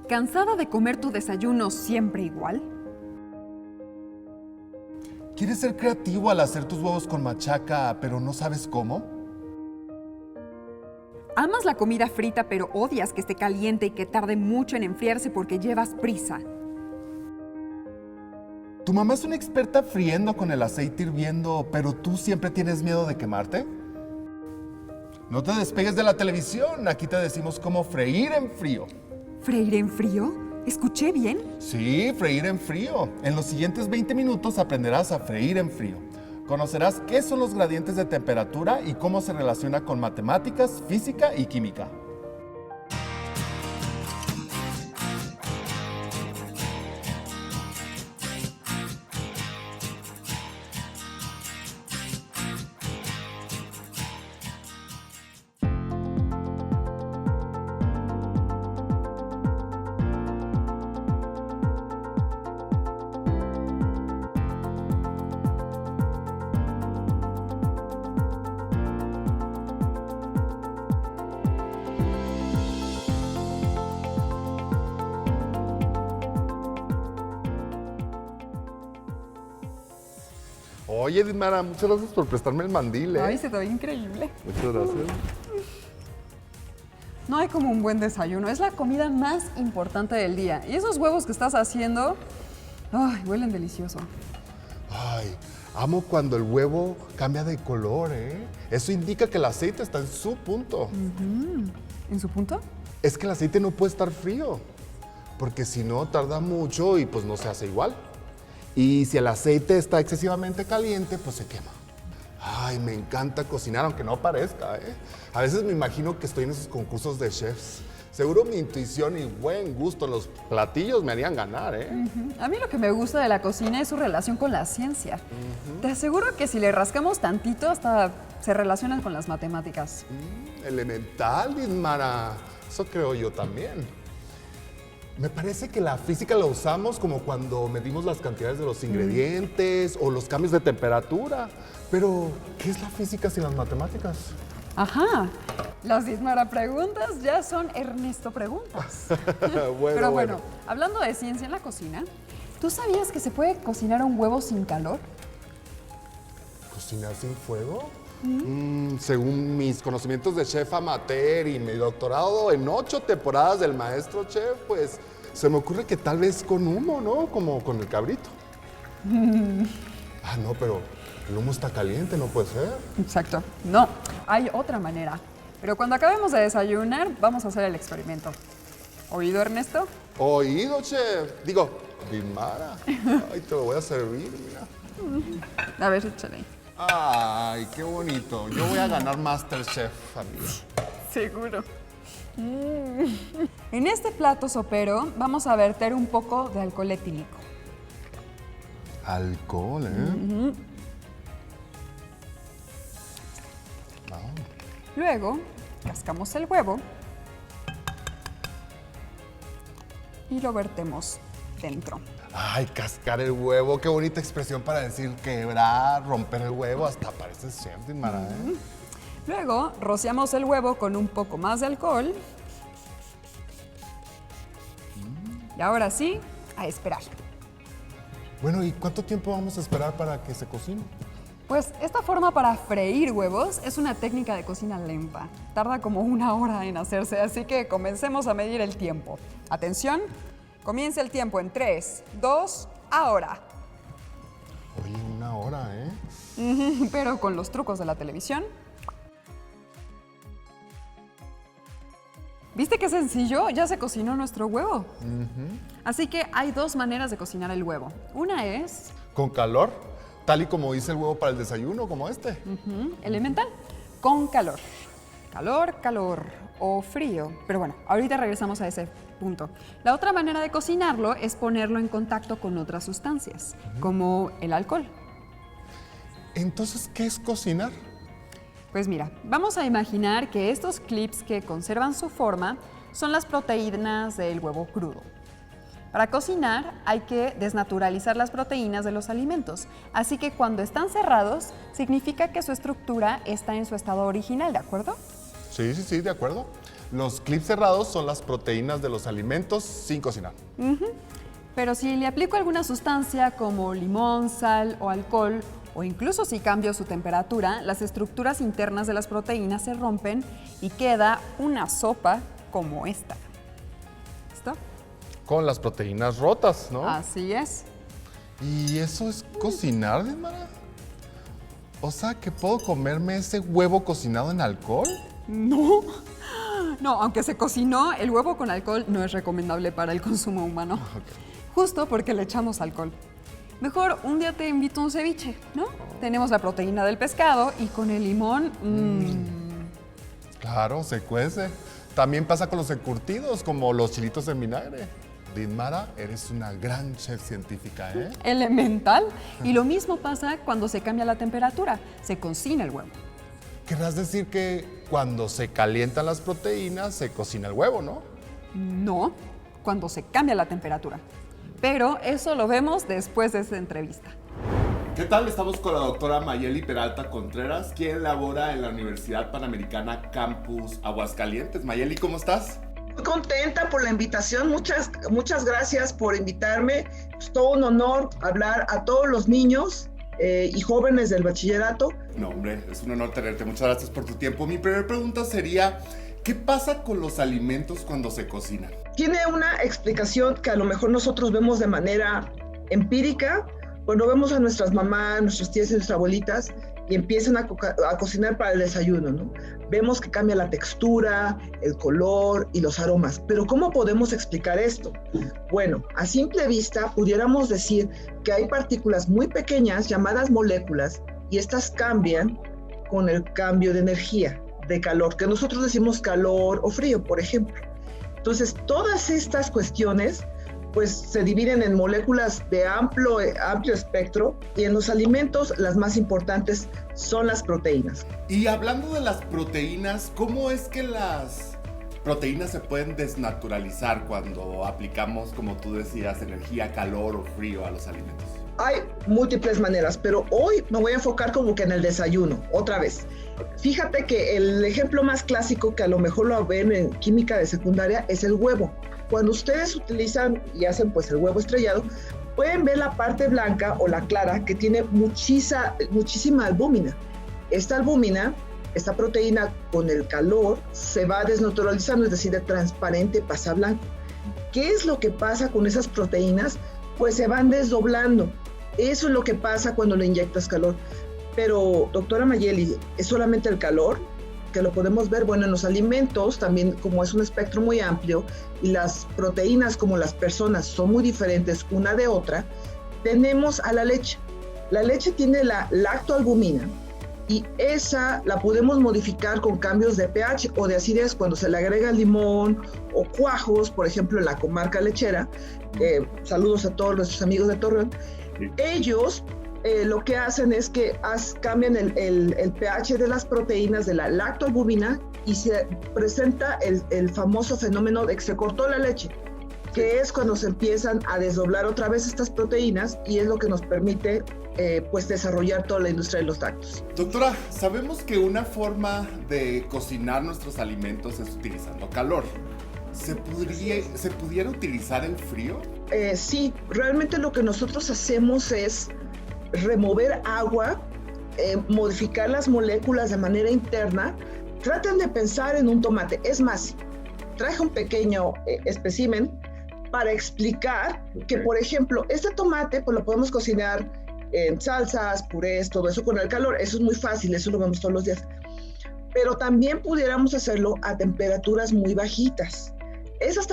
¿Cansada de comer tu desayuno siempre igual? ¿Quieres ser creativo al hacer tus huevos con machaca, pero no sabes cómo? ¿Amas la comida frita pero odias que esté caliente y que tarde mucho en enfriarse porque llevas prisa? ¿Tu mamá es una experta friendo con el aceite hirviendo, pero tú siempre tienes miedo de quemarte? No te despegues de la televisión, aquí te decimos cómo freír en frío. ¿Freír en frío? ¿Escuché bien? Sí, freír en frío. En los siguientes 20 minutos aprenderás a freír en frío. Conocerás qué son los gradientes de temperatura y cómo se relaciona con matemáticas, física y química. Oye, Dimara, muchas gracias por prestarme el mandil, ¿eh? Ay, se te ve increíble. Muchas gracias. No hay como un buen desayuno, es la comida más importante del día. Y esos huevos que estás haciendo, ay, huelen delicioso. Ay, amo cuando el huevo cambia de color, ¿eh? Eso indica que el aceite está en su punto. ¿En su punto? Es que el aceite no puede estar frío, porque si no tarda mucho y pues no se hace igual. Y si el aceite está excesivamente caliente, pues se quema. Ay, me encanta cocinar, aunque no parezca, ¿eh? A veces me imagino que estoy en esos concursos de chefs. Seguro mi intuición y buen gusto en los platillos me harían ganar, ¿eh? A mí lo que me gusta de la cocina es su relación con la ciencia. Te aseguro que si le rascamos tantito, hasta se relacionan con las matemáticas. Elemental, Dismara. Eso creo yo también. Me parece que la física la usamos como cuando medimos las cantidades de los ingredientes o los cambios de temperatura. Pero, ¿qué es la física sin las matemáticas? Ajá, las Dismara preguntas ya son Ernesto preguntas. Pero bueno, hablando de ciencia en la cocina, ¿tú sabías que se puede cocinar un huevo sin calor? ¿Cocinar sin fuego? Según mis conocimientos de chef amateur y mi doctorado en 8 temporadas del maestro chef, pues se me ocurre que tal vez con humo, ¿no? Como con el cabrito. Ah, no, pero el humo está caliente, no puede ser. Exacto. No, hay otra manera. Pero cuando acabemos de desayunar, vamos a hacer el experimento. ¿Oído, Ernesto? Oído, chef. Digo, Dimara. Ay, te lo voy a servir, mira. A ver, échale. Ay, qué bonito. Yo voy a ganar MasterChef, amiga. Seguro. En este plato sopero vamos a verter un poco de alcohol etílico. Alcohol, ¿eh? Luego, cascamos el huevo y lo vertemos dentro. Ay, cascar el huevo, qué bonita expresión para decir quebrar, romper el huevo, hasta pareces chef, Dimara, ¿eh? Luego, rociamos el huevo con un poco más de alcohol. Y ahora sí, a esperar. Bueno, ¿y cuánto tiempo vamos a esperar para que se cocine? Pues esta forma para freír huevos es una técnica de cocina lenta. Tarda como 1 hora en hacerse, así que comencemos a medir el tiempo. Atención, comienza el tiempo en 3, 2, ahora. Oye, 1 hora, ¿eh? Pero con los trucos de la televisión. ¿Viste qué sencillo? Ya se cocinó nuestro huevo. Así que hay 2 maneras de cocinar el huevo. Una es ¿Con calor? Tal y como dice el huevo para el desayuno, como este. elemental, con calor. Calor, calor o frío. Pero bueno, ahorita regresamos a ese punto. La otra manera de cocinarlo es ponerlo en contacto con otras sustancias, como el alcohol. Entonces, ¿qué es cocinar? Pues mira, vamos a imaginar que estos clips que conservan su forma son las proteínas del huevo crudo. Para cocinar hay que desnaturalizar las proteínas de los alimentos, así que cuando están cerrados significa que su estructura está en su estado original, ¿de acuerdo? Sí, de acuerdo. Los clips cerrados son las proteínas de los alimentos sin cocinar. Pero si le aplico alguna sustancia como limón, sal o alcohol, o incluso si cambio su temperatura, las estructuras internas de las proteínas se rompen y queda una sopa como esta. ¿Listo? Con las proteínas rotas, ¿no? Así es. ¿Y eso es cocinar, Dismara? O sea, ¿que puedo comerme ese huevo cocinado en alcohol? No. No, aunque se cocinó, el huevo con alcohol no es recomendable para el consumo humano. Justo porque le echamos alcohol. Mejor un día te invito a un ceviche, ¿no? Tenemos la proteína del pescado y con el limón... Claro, se cuece. También pasa con los encurtidos, como los chilitos en vinagre. Dismara, eres una gran chef científica, ¿eh? Elemental. Y lo mismo pasa cuando se cambia la temperatura. Se cocina el huevo. Querrás decir que cuando se calientan las proteínas, se cocina el huevo, ¿no? No, cuando se cambia la temperatura. Pero eso lo vemos después de esta entrevista. ¿Qué tal? Estamos con la doctora Mayeli Peralta Contreras, quien labora en la Universidad Panamericana Campus Aguascalientes. Mayeli, ¿cómo estás? Muy contenta por la invitación, muchas gracias por invitarme. Es todo un honor hablar a todos los niños y jóvenes del bachillerato. No, hombre, es un honor tenerte. Muchas gracias por tu tiempo. Mi primera pregunta sería, ¿qué pasa con los alimentos cuando se cocinan? Tiene una explicación que a lo mejor nosotros vemos de manera empírica, cuando vemos a nuestras mamás, nuestras tías y nuestras abuelitas y empiezan a cocinar para el desayuno, ¿no? Vemos que cambia la textura, el color y los aromas. Pero ¿cómo podemos explicar esto? Bueno, a simple vista pudiéramos decir que hay partículas muy pequeñas llamadas moléculas y estas cambian con el cambio de energía, de calor, que nosotros decimos calor o frío, por ejemplo. Entonces, todas estas cuestiones pues se dividen en moléculas de amplio espectro y en los alimentos las más importantes son las proteínas. Y hablando de las proteínas, ¿cómo es que las proteínas se pueden desnaturalizar cuando aplicamos, como tú decías, energía, calor o frío a los alimentos? Hay múltiples maneras, pero hoy me voy a enfocar como que en el desayuno, otra vez. Fíjate que el ejemplo más clásico, que a lo mejor lo ven en química de secundaria, es el huevo. Cuando ustedes utilizan y hacen pues el huevo estrellado, pueden ver la parte blanca o la clara que tiene muchísima albúmina. Esta albúmina, esta proteína con el calor se va desnaturalizando, es decir, de transparente pasa a blanco. ¿Qué es lo que pasa con esas proteínas? Pues se van desdoblando. Eso es lo que pasa cuando le inyectas calor. Pero, doctora Mayeli, ¿es solamente el calor? Que lo podemos ver, bueno, en los alimentos también, como es un espectro muy amplio y las proteínas, como las personas, son muy diferentes una de otra, tenemos a la leche. La leche tiene la lactoalbumina y esa la podemos modificar con cambios de pH o de acidez cuando se le agrega limón o cuajos, por ejemplo, en la comarca lechera. Saludos a todos nuestros amigos de Torreón. Ellos lo que hacen es que cambian el pH de las proteínas de la lactoalbumina y se presenta el famoso fenómeno de que se cortó la leche, que es cuando se empiezan a desdoblar otra vez estas proteínas y es lo que nos permite pues desarrollar toda la industria de los lácteos. Doctora, sabemos que una forma de cocinar nuestros alimentos es utilizando calor. ¿Se pudiera utilizar el frío? Sí, realmente lo que nosotros hacemos es remover agua, modificar las moléculas de manera interna. Traten de pensar en un tomate. Es más, traje un pequeño espécimen para explicar que, por ejemplo, este tomate pues lo podemos cocinar en salsas, purés, todo eso con el calor. Eso es muy fácil, eso lo vemos todos los días. Pero también pudiéramos hacerlo a temperaturas muy bajitas. Esas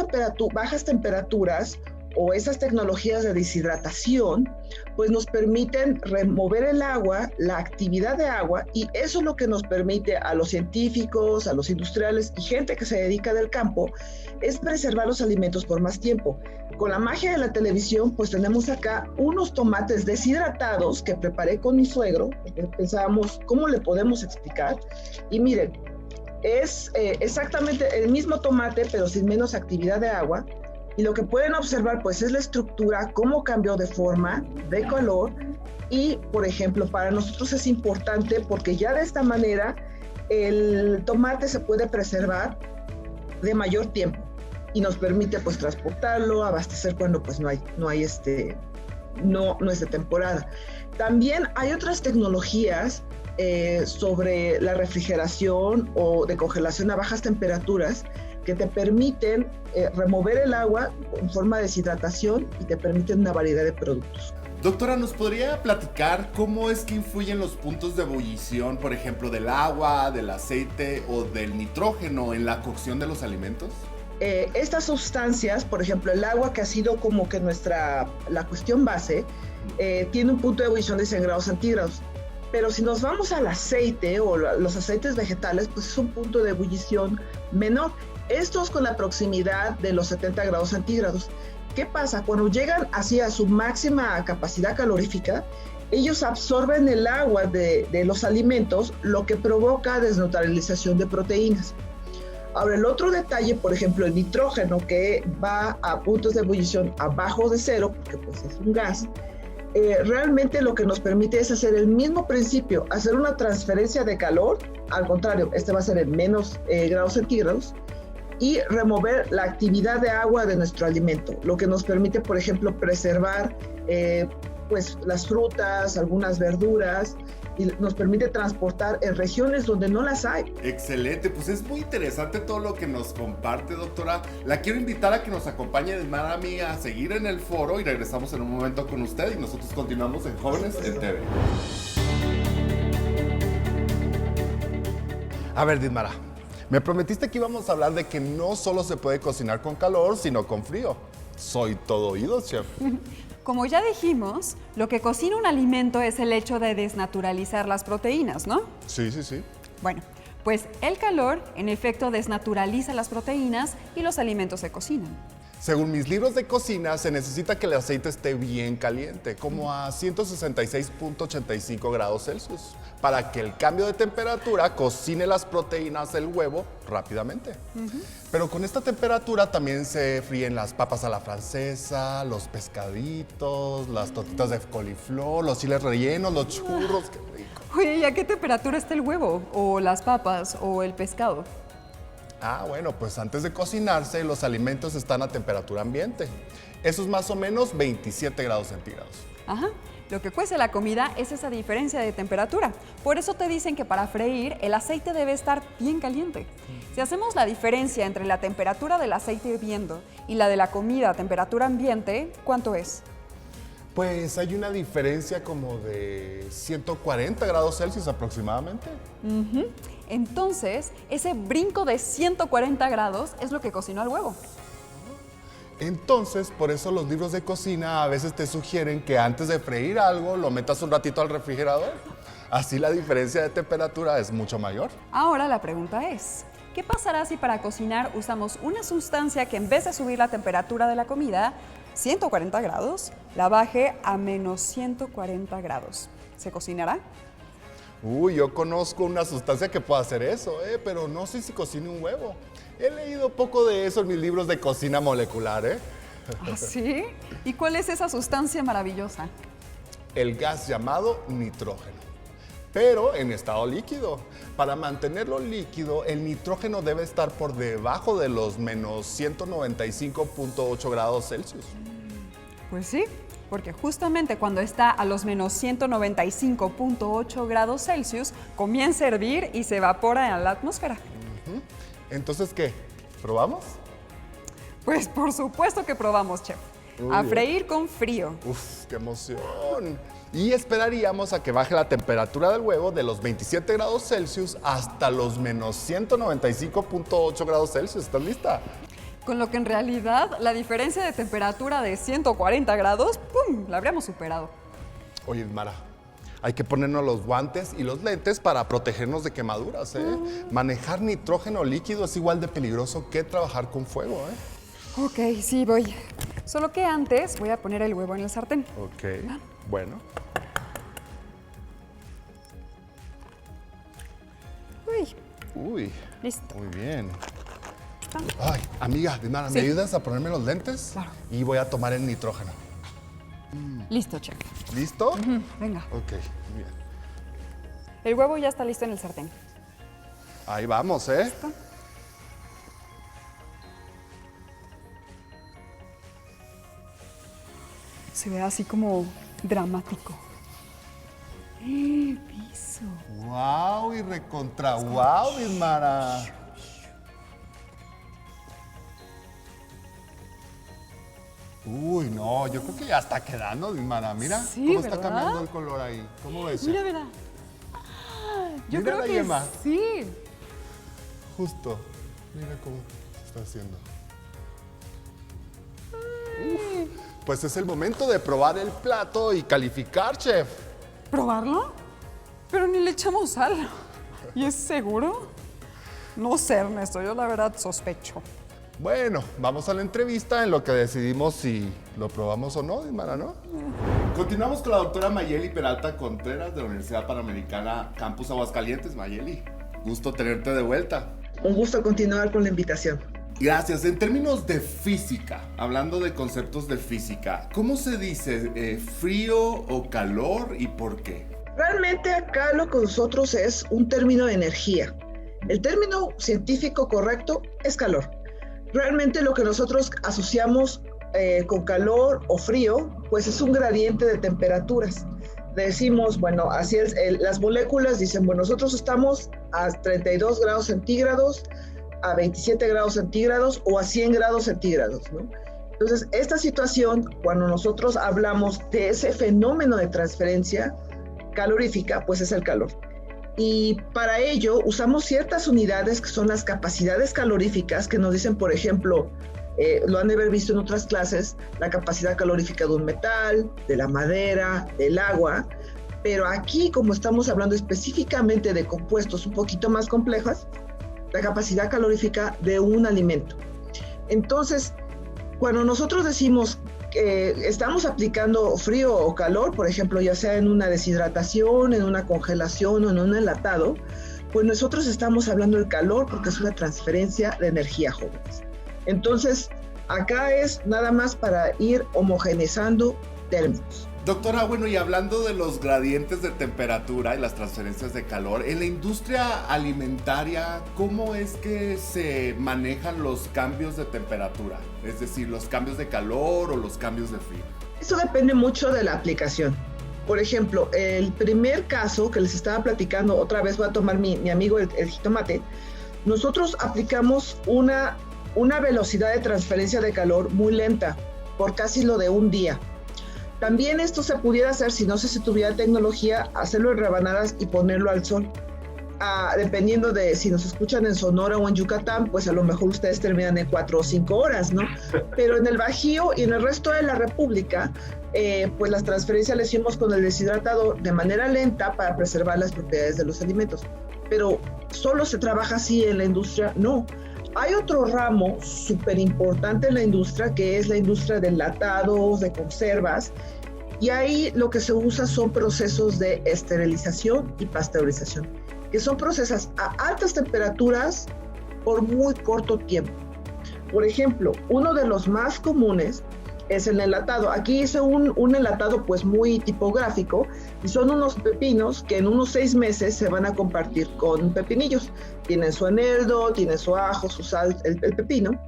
bajas temperaturas o esas tecnologías de deshidratación, pues nos permiten remover el agua, la actividad de agua, y eso es lo que nos permite a los científicos, a los industriales y gente que se dedica del campo, es preservar los alimentos por más tiempo. Con la magia de la televisión, pues tenemos acá unos tomates deshidratados que preparé con mi suegro, porque pensábamos cómo le podemos explicar, y miren, es exactamente el mismo tomate, pero sin menos actividad de agua. Y lo que pueden observar pues es la estructura, cómo cambió de forma, de color y, por ejemplo, para nosotros es importante porque ya de esta manera el tomate se puede preservar de mayor tiempo y nos permite pues transportarlo, abastecer cuando pues no es de temporada. También hay otras tecnologías sobre la refrigeración o de congelación a bajas temperaturas que te permiten remover el agua en forma de deshidratación y te permiten una variedad de productos. Doctora, ¿nos podría platicar cómo es que influyen los puntos de ebullición, por ejemplo, del agua, del aceite o del nitrógeno en la cocción de los alimentos? Estas sustancias, por ejemplo, el agua, que ha sido como que la cuestión base, tiene un punto de ebullición de 100 grados centígrados. Pero si nos vamos al aceite o los aceites vegetales, pues es un punto de ebullición menor. Estos con la proximidad de los 70 grados centígrados. ¿Qué pasa? Cuando llegan así a su máxima capacidad calorífica, ellos absorben el agua de los alimentos, lo que provoca desnaturalización de proteínas. Ahora, el otro detalle, por ejemplo, el nitrógeno, que va a puntos de ebullición abajo de cero, porque pues es un gas, realmente lo que nos permite es hacer el mismo principio, hacer una transferencia de calor, al contrario, este va a ser en menos grados centígrados, y remover la actividad de agua de nuestro alimento, lo que nos permite, por ejemplo, preservar pues las frutas, algunas verduras, y nos permite transportar en regiones donde no las hay. Excelente, pues es muy interesante todo lo que nos comparte, doctora. La quiero invitar a que nos acompañe de mano amiga a seguir en el foro y regresamos en un momento con usted y nosotros continuamos en Jóvenes en TV. A ver, Didmara, me prometiste que íbamos a hablar de que no solo se puede cocinar con calor, sino con frío. Soy todo oídos, chef. Como ya dijimos, lo que cocina un alimento es el hecho de desnaturalizar las proteínas, ¿no? Sí, sí, sí. Bueno, pues el calor, en efecto, desnaturaliza las proteínas y los alimentos se cocinan. Según mis libros de cocina, se necesita que el aceite esté bien caliente, como a 166.85 grados Celsius, para que el cambio de temperatura cocine las proteínas del huevo rápidamente. Pero con esta temperatura también se fríen las papas a la francesa, los pescaditos, las tortitas de coliflor, los chiles rellenos, los churros, qué rico. Oye, ¿y a qué temperatura está el huevo? ¿O las papas? ¿O el pescado? Ah, bueno, pues antes de cocinarse, los alimentos están a temperatura ambiente. Eso es más o menos 27 grados centígrados. Ajá. Lo que cuece la comida es esa diferencia de temperatura. Por eso te dicen que para freír el aceite debe estar bien caliente. Si hacemos la diferencia entre la temperatura del aceite hirviendo y la de la comida a temperatura ambiente, ¿cuánto es? Pues hay una diferencia como de 140 grados Celsius aproximadamente. Entonces, ese brinco de 140 grados es lo que cocinó el huevo. Entonces, por eso los libros de cocina a veces te sugieren que antes de freír algo lo metas un ratito al refrigerador. Así la diferencia de temperatura es mucho mayor. Ahora la pregunta es, ¿qué pasará si para cocinar usamos una sustancia que en vez de subir la temperatura de la comida, 140 grados, la baje a menos 140 grados? ¿Se cocinará? Uy, yo conozco una sustancia que puede hacer eso, pero no sé si cocine un huevo. He leído poco de eso en mis libros de cocina molecular, ¿Ah, sí? ¿Y cuál es esa sustancia maravillosa? El gas llamado nitrógeno, pero en estado líquido. Para mantenerlo líquido, el nitrógeno debe estar por debajo de los menos 195.8 grados Celsius. Pues sí, porque justamente cuando está a los menos 195.8 grados Celsius, comienza a hervir y se evapora en la atmósfera. Entonces, ¿qué? ¿Probamos? Pues por supuesto que probamos, chef. A freír con frío. ¡Uf, qué emoción! Y esperaríamos a que baje la temperatura del huevo de los 27 grados Celsius hasta los menos 195.8 grados Celsius. ¿Estás lista? Con lo que en realidad la diferencia de temperatura de 140 grados, ¡pum!, la habríamos superado. Oye, Mara, hay que ponernos los guantes y los lentes para protegernos de quemaduras, Manejar nitrógeno líquido es igual de peligroso que trabajar con fuego, Ok, sí, voy. Solo que antes voy a poner el huevo en el sartén. Ok, bueno. Uy, Listo. muy bien. Ay, amiga, Didmara, Sí. ¿me ayudas a ponerme los lentes? Claro. Y voy a tomar el nitrógeno. Listo, chef. ¿Listo? Venga. Ok, bien. El huevo ya está listo en el sartén. Ahí vamos, ¿Listo? Se ve así como dramático. Piso. ¡Wow! Y recontra wow, Ismara. Uy, no, yo creo que ya está quedando, Ismara. Mira Sí, cómo está ¿verdad? cambiando el color ahí. ¿Cómo ves? Mira, mira. Yo Mira creo la que yema. sí. Justo. Mira cómo se está haciendo. Pues es el momento de probar el plato y calificar, chef. ¿Probarlo? Pero ni le echamos sal. ¿Y es seguro? No sé, Ernesto, yo la verdad sospecho. Bueno, vamos a la entrevista en lo que decidimos si lo probamos o no, Ismara, ¿no? Continuamos con la doctora Mayeli Peralta Contreras de la Universidad Panamericana Campus Aguascalientes. Mayeli, gusto tenerte de vuelta. Un gusto continuar con la invitación. Gracias. En términos de física, hablando de conceptos de física, ¿cómo se dice frío o calor y por qué? Realmente acá lo que nosotros es un término de energía. El término científico correcto es calor. Realmente lo que nosotros asociamos con calor o frío, pues es un gradiente de temperaturas. Decimos, bueno, así es, las moléculas dicen, bueno, nosotros estamos a 32 grados centígrados, a 27 grados centígrados o a 100 grados centígrados, ¿no? Entonces, esta situación, cuando nosotros hablamos de ese fenómeno de transferencia calorífica, pues es el calor. Y para ello usamos ciertas unidades que son las capacidades caloríficas, que nos dicen, por ejemplo, lo han de haber visto en otras clases, la capacidad calorífica de un metal, de la madera, del agua, pero aquí, como estamos hablando específicamente de compuestos un poquito más complejos, la capacidad calorífica de un alimento. Entonces, cuando nosotros decimos que estamos aplicando frío o calor, por ejemplo, ya sea en una deshidratación, en una congelación o en un enlatado, pues nosotros estamos hablando del calor porque es una transferencia de energía, jóvenes. Entonces, acá es nada más para ir homogeneizando términos. Doctora, bueno, y hablando de los gradientes de temperatura y las transferencias de calor, en la industria alimentaria, ¿cómo es que se manejan los cambios de temperatura? Es decir, los cambios de calor o los cambios de frío. Eso depende mucho de la aplicación. Por ejemplo, el primer caso que les estaba platicando, otra vez voy a tomar mi amigo el jitomate, nosotros aplicamos una velocidad de transferencia de calor muy lenta, por casi lo de un día. También esto se pudiera hacer, si no se tuviera tecnología, hacerlo en rebanadas y ponerlo al sol. Dependiendo de si nos escuchan en Sonora o en Yucatán, pues a lo mejor ustedes terminan en 4 o 5 horas, ¿no? Pero en el Bajío y en el resto de la República, pues las transferencias las hicimos con el deshidratador de manera lenta para preservar las propiedades de los alimentos. Pero solo se trabaja así en la industria, no. Hay otro ramo súper importante en la industria, que es la industria de enlatados, de conservas, y ahí lo que se usa son procesos de esterilización y pasteurización, que son procesos a altas temperaturas por muy corto tiempo. Por ejemplo, uno de los más comunes es el enlatado. Aquí hice un enlatado pues muy tipográfico y son unos pepinos que en unos 6 meses se van a compartir con pepinillos. Tienen su eneldo, tienen su ajo, su sal, el pepino.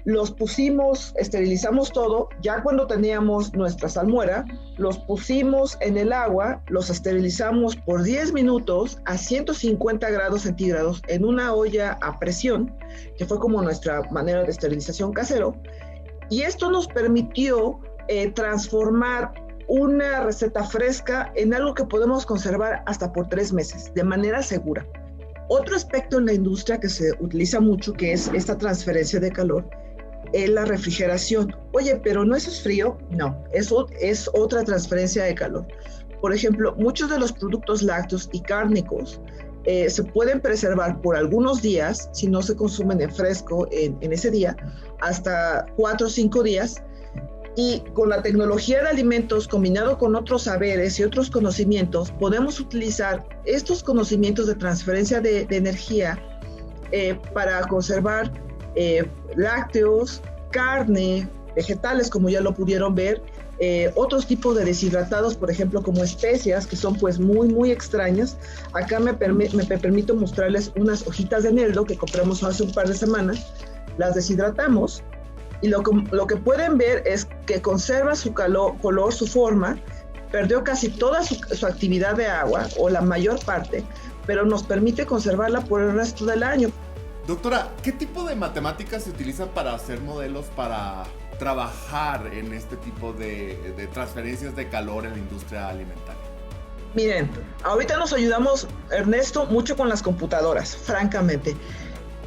Los pusimos, esterilizamos todo. Ya cuando teníamos nuestra salmuera, los pusimos en el agua, los esterilizamos por 10 minutos a 150 grados centígrados en una olla a presión, que fue como nuestra manera de esterilización casero. Y esto nos permitió transformar una receta fresca en algo que podemos conservar hasta por 3 meses, de manera segura. Otro aspecto en la industria que se utiliza mucho, que es esta transferencia de calor, es la refrigeración. Oye, pero ¿no eso es frío? No, eso es otra transferencia de calor. Por ejemplo, muchos de los productos lácteos y cárnicos se pueden preservar por algunos días, si no se consumen en fresco en ese día, hasta 4 o 5 días. Y con la tecnología de alimentos combinado con otros saberes y otros conocimientos, podemos utilizar estos conocimientos de transferencia de energía para conservar lácteos, carne, vegetales, como ya lo pudieron ver, otros tipos de deshidratados, por ejemplo, como especias, que son pues muy extrañas. Acá me permito mostrarles unas hojitas de eneldo que compramos hace un par de semanas. Las deshidratamos Y lo que pueden ver es que conserva su color, su forma, perdió casi toda su actividad de agua, o la mayor parte, pero nos permite conservarla por el resto del año. Doctora, ¿qué tipo de matemáticas se utilizan para hacer modelos para trabajar en este tipo de transferencias de calor en la industria alimentaria? Miren, ahorita nos ayudamos, Ernesto, mucho con las computadoras, francamente,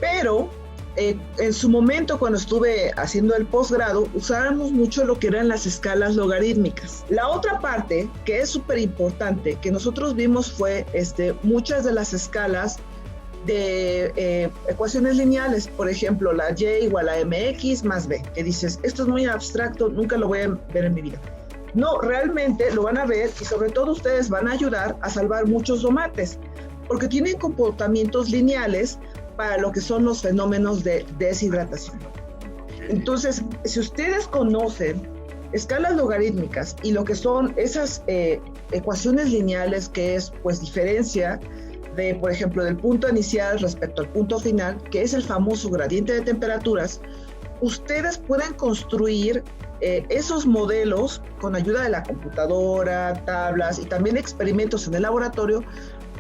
pero en su momento, cuando estuve haciendo el posgrado, usábamos mucho lo que eran las escalas logarítmicas. La otra parte, que es súper importante, que nosotros vimos fue muchas de las escalas de ecuaciones lineales, por ejemplo, la y igual a mx más b, que dices, esto es muy abstracto, nunca lo voy a ver en mi vida. No, realmente lo van a ver, y sobre todo ustedes van a ayudar a salvar muchos tomates, porque tienen comportamientos lineales para lo que son los fenómenos de deshidratación. Entonces, si ustedes conocen escalas logarítmicas y lo que son esas ecuaciones lineales, que es pues diferencia de, por ejemplo, del punto inicial respecto al punto final, que es el famoso gradiente de temperaturas, ustedes pueden construir esos modelos con ayuda de la computadora, tablas y también experimentos en el laboratorio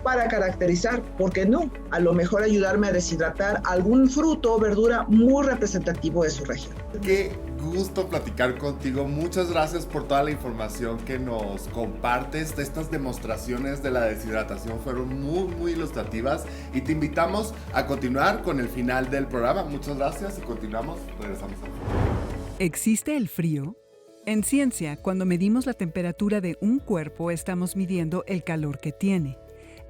para caracterizar, ¿por qué no? A lo mejor ayudarme a deshidratar algún fruto o verdura muy representativo de su región. Qué gusto platicar contigo. Muchas gracias por toda la información que nos compartes. Estas demostraciones de la deshidratación fueron muy ilustrativas y te invitamos a continuar con el final del programa. Muchas gracias y continuamos. Regresamos al futuro. ¿Existe el frío? En ciencia, cuando medimos la temperatura de un cuerpo, estamos midiendo el calor que tiene.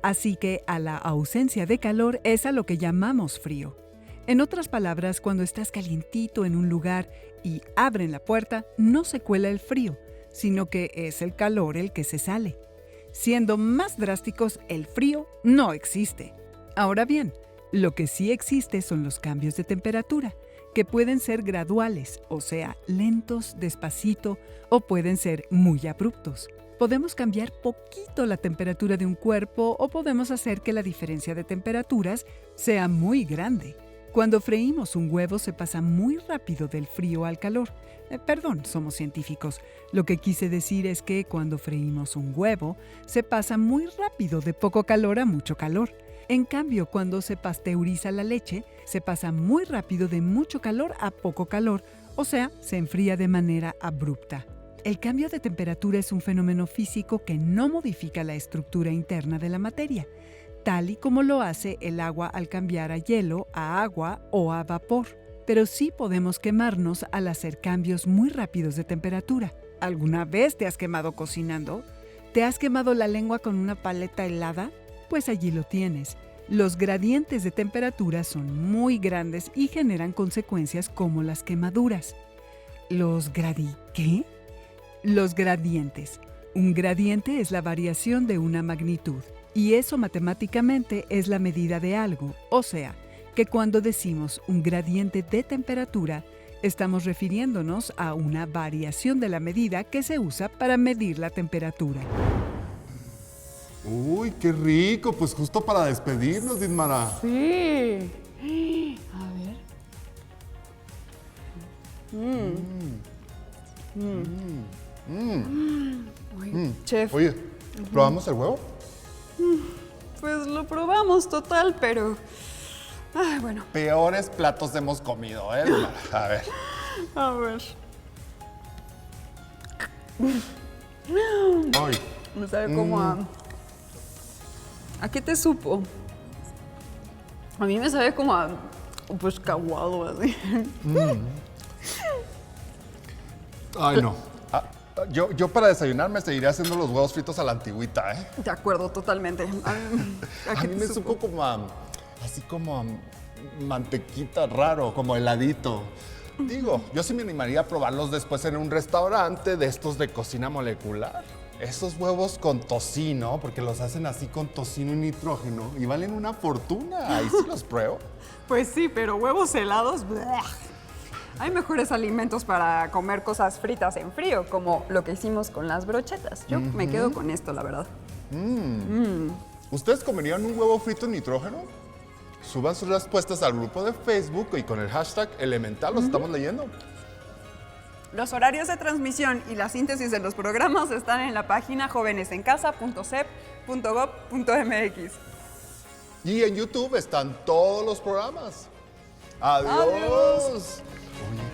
Así que a la ausencia de calor es a lo que llamamos frío. En otras palabras, cuando estás calientito en un lugar y abren la puerta, no se cuela el frío, sino que es el calor el que se sale. Siendo más drásticos, el frío no existe. Ahora bien, lo que sí existe son los cambios de temperatura, que pueden ser graduales, o sea, lentos, despacito, o pueden ser muy abruptos. Podemos cambiar poquito la temperatura de un cuerpo o podemos hacer que la diferencia de temperaturas sea muy grande. Cuando freímos un huevo se pasa muy rápido del frío al calor. Perdón, somos científicos. Lo que quise decir es que cuando freímos un huevo se pasa muy rápido de poco calor a mucho calor. En cambio, cuando se pasteuriza la leche, se pasa muy rápido de mucho calor a poco calor, o sea, se enfría de manera abrupta. El cambio de temperatura es un fenómeno físico que no modifica la estructura interna de la materia, tal y como lo hace el agua al cambiar a hielo, a agua o a vapor. Pero sí podemos quemarnos al hacer cambios muy rápidos de temperatura. ¿Alguna vez te has quemado cocinando? ¿Te has quemado la lengua con una paleta helada? Pues allí lo tienes. Los gradientes de temperatura son muy grandes y generan consecuencias como las quemaduras. ¿Qué? Los gradientes. Un gradiente es la variación de una magnitud, y eso matemáticamente es la medida de algo, o sea, que cuando decimos un gradiente de temperatura, estamos refiriéndonos a una variación de la medida que se usa para medir la temperatura. Uy, qué rico, pues justo para despedirnos, Didmara. Sí. A ver. Uy, chef. Oye, ¿probamos el huevo? Pues lo probamos total, pero... Ay, bueno, Peores platos hemos comido, ¿eh, Didmara? A ver. a ver. Ay. Me sabe como a... ¿A qué te supo? A mí me sabe como a... pues caguado, así. Ay, no. Yo para desayunar me seguiría haciendo los huevos fritos a la antigüita, ¿eh? De acuerdo, totalmente. ¿A A qué mí te me supo como a... así como a mantequita raro, como heladito. Digo, yo sí me animaría a probarlos después en un restaurante de estos de cocina molecular. Esos huevos con tocino, porque los hacen así con tocino y nitrógeno y valen una fortuna. Ahí sí los pruebo. Pues sí, pero huevos helados... ¡bleh! Hay mejores alimentos para comer cosas fritas en frío, como lo que hicimos con las brochetas. Yo me quedo con esto, la verdad. ¿Ustedes comerían un huevo frito en nitrógeno? Suban sus respuestas al grupo de Facebook y con el hashtag Elemental los estamos leyendo. Los horarios de transmisión y la síntesis de los programas están en la página jovenesencasa.cep.gov.mx. Y en YouTube están todos los programas. Adiós. Adiós. Oye,